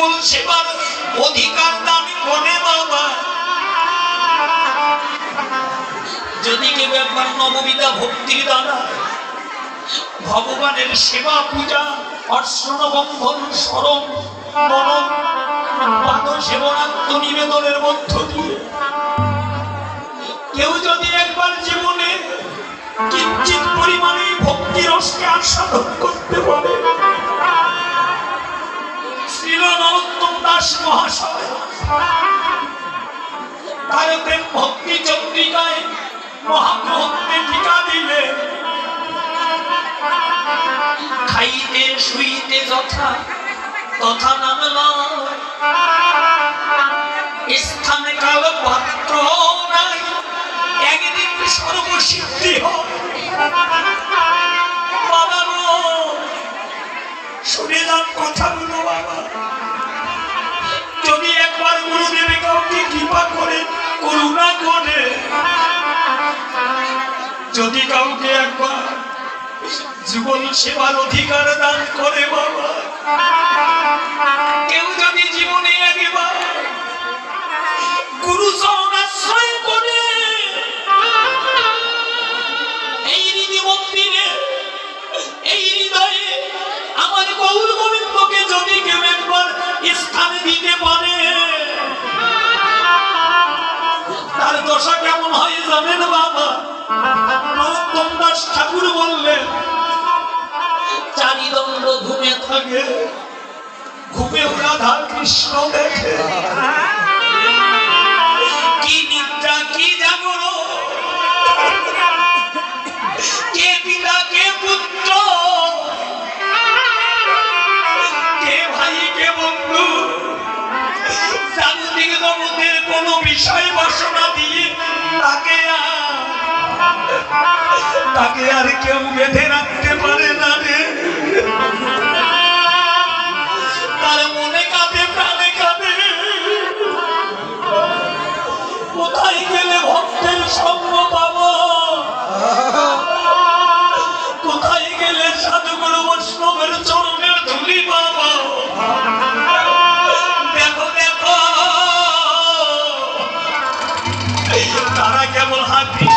যুগল সেবার অধিকার দান করে বাবা। যদি কেউ একবার নববিধা ভক্তির দ্বারা ভগবানের সেবা পূজা অর্চন বন্ধন স্মরণ মনন পাদ সেবনাত্ম নিবেদনের মধ্য দিয়ে কেউ যদি একবার জীবনে কিঞ্চিৎ পরিমাণে ভক্তি রসকে আস্বাদন করতে পারে, শ্রীল নরোত্তম দাস মহাশয় তার প্রেম ভক্তি চন্দ্রিকায় মহাগ্রন্থে টিকা দিলে খাইতে শুইতে যথা তথা নামল স্থানে কাল পাত্র নাই একদিন সর্বসিদ্ধি হয়। বাবা শুনে যান কথাগুলো বাবা। যদি একবার গুরুদেবে কাউকে কৃপা করে করুণা করে যদি কাউকে একবার যুগল সেবার অধিকার দান করে বাবা, কেউ যদি জীবনে একবার গুরু চরণ আশ্রয় করে এই হৃদি মন্দিরে এই হৃদয়ে আমার গৌর গোবিন্দকে যদি কেউ একবার স্থানে দিতে পারে তার দশা কেমন হয় জানেন বাবা? নরোত্তম দাস ঠাকুর বললেন চারিদণ্ড ঘুমে থাকে, ঘুমেও রাধা কৃষ্ণ দেখে। কি নিদ্রা কি জাগরণ, কে পিতা কে পুত্র, কে ভাই কে বন্ধু, জাগতিক জগতের কোন বিষয় বাসনা দিয়ে তাকে আর কেউ বেঁধে রাখতে পারে না রে। তার মনে কাঁদে প্রাণে কাঁদে, কোথায় গেলে ভক্তের সঙ্গ পাবো, কোথায় গেলে সাধুগুরু বৈষ্ণবের চরণের ধুলি পাবো। দেখো দেখো তারা কেবল হাতি